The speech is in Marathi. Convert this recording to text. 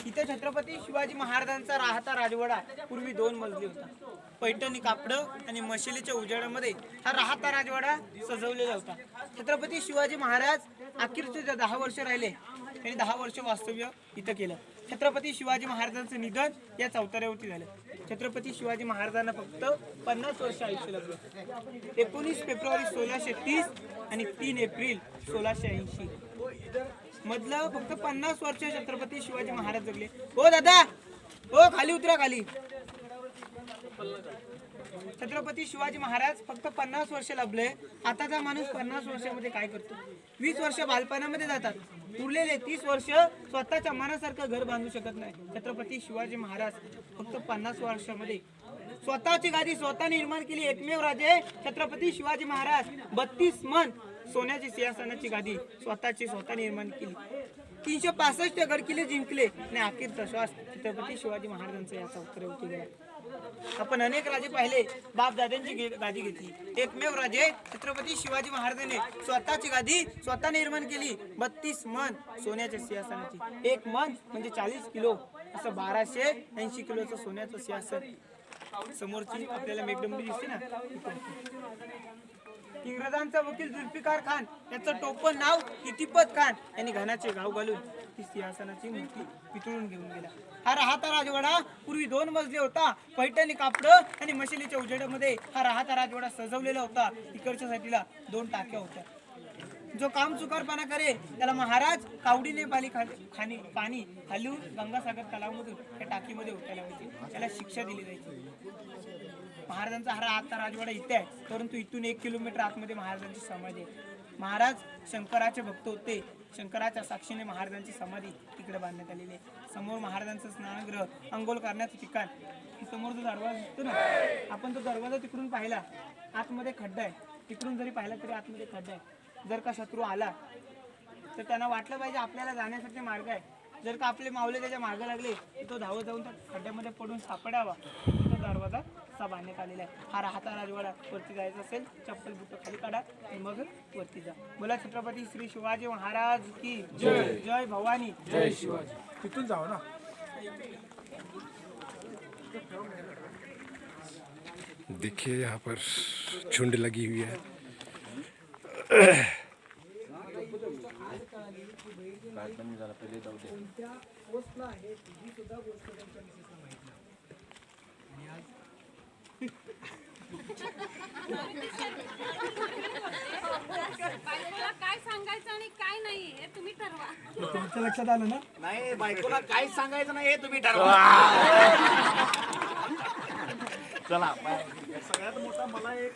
इथे छत्रपती शिवाजी महाराजांचा राहता राजवाडा पूर्वी 2 मजली होता. पैठणी कापडं आणि मशिलीच्या उजेडामध्ये हा राहता राजवाडा सजवलेला होता. छत्रपती शिवाजी महाराज अखेरचे जे 10 वर्ष राहिले त्यांनी 10 वर्ष वास्तव्य इथं केलं. छत्रपती शिवाजी महाराजांचं निधन या चौथऱ्यावरती झालं. छत्रपती शिवाजी महाराजांना फक्त 50 वर्ष आयुष्य लागलं. 19 फेब्रुवारी 1630 आणि 3 एप्रिल 1680 मधलं फक्त 50 वर्ष छत्रपती शिवाजी महाराज जगले. हो दादा, हो खाली उतरा खाली. छत्रपती शिवाजी महाराज फक्त 50 वर्ष लाभले. आताचा माणूस 50 वर्षामध्ये काय करतो? 20 वर्ष बालपणामध्ये जातात. उरलेले 30 वर्ष स्वतःच्या मनासारखं घर बांधू शकत नाही. छत्रपती शिवाजी महाराज फक्त 50 वर्षामध्ये स्वतःची गादी स्वतः निर्माण केली. एकमेव राजे छत्रपती शिवाजी महाराज 32 मन सोन्याची सिंहासनाची गादी स्वतः निर्माण केली. 365 गडकिल्ले जिंकले आणि अखेरचा श्वास छत्रपती शिवाजी महाराजांचा याचा उत्तरेवरती गेला. आपण अनेक राजे पाहिले, बाप दादांची गादी घेतली. एकमेव राजे छत्रपती शिवाजी महाराजांनी स्वतःची गादी स्वतः निर्माण केली. 32 मन सोन्याच्या सिंहासनाची. 1 मन म्हणजे 40 किलो, असं 1280 किलोचं सोन्याचं सिंहासन. समोरची आपल्याला मेघडंबरी दिसते ना. इंग्रजांचा वकील जुल्फिकार खान याचं टोपण नाव इतिपत खान यांनी घनाचे गाव घालून ती सिंहासनाची मूर्ती पितळून घेऊन गेला. हा राहता राजवाडा पूर्वी 2 मजले होता. पैठणी कापडं आणि मशिलीच्या उजेडामध्ये हा राहता राजवाडा सजवलेला होता. इकडच्या साईडला 2 टाक्या होत्या. जो काम चुकारपणा करे त्याला महाराज कावडीने पाणी हलवून गंगासागर तलावामधून त्या टाकीमध्ये उठायला लावायचे. त्याला शिक्षा दिली जायची. महाराजांचा हा राहता राजवाडा इथे आहे, परंतु इथून 1 किलोमीटर आतमध्ये महाराजांची समाधी आहे. महाराज शंकराचे भक्त होते. शंकराच्या साक्षीने महाराजांची समाधी तिकडे बांधण्यात आलेली आहे. समोर महाराजांचं स्नानगृह, अंघोळ करण्याचं ठिकाण. समोर जो दरवाजा दिसतो ना, आपण तो दरवाजा तिकडून पाहिला, आतमध्ये खड्डा आहे. तिकडून जरी पाहिला तरी आतमध्ये खड्डा आहे. जर का शत्रू आला तर त्यांना वाटलं पाहिजे आपल्याला जाण्यासाठी मार्ग आहे. जर का आपले मावले त्याच्या मार्ग लागले तर तो धावत जाऊन त्या खड्ड्यामध्ये पडून सापडावा. तो दरवाजा असा बांधण्यात आलेला आहे. हा राहता राजवाडा. वरती जायचं असेल चप्पल बुट खाली काढा आणि मग वरती जा. बोला छत्रपती श्री शिवाजी महाराज की जय. जय भवानी, जय शिवाजी. तिथून जाऊ ना. देखिए यहाँ पर झुंड लगी हुई है. काय सांगायचं आणि काय नाही हे तुम्ही ठरवा. तुमच्या लक्षात आलं ना? नाही, बायकोला काय सांगायचं नाही हे तुम्ही ठरवा. चला. सगळ्यात मोठा मला एक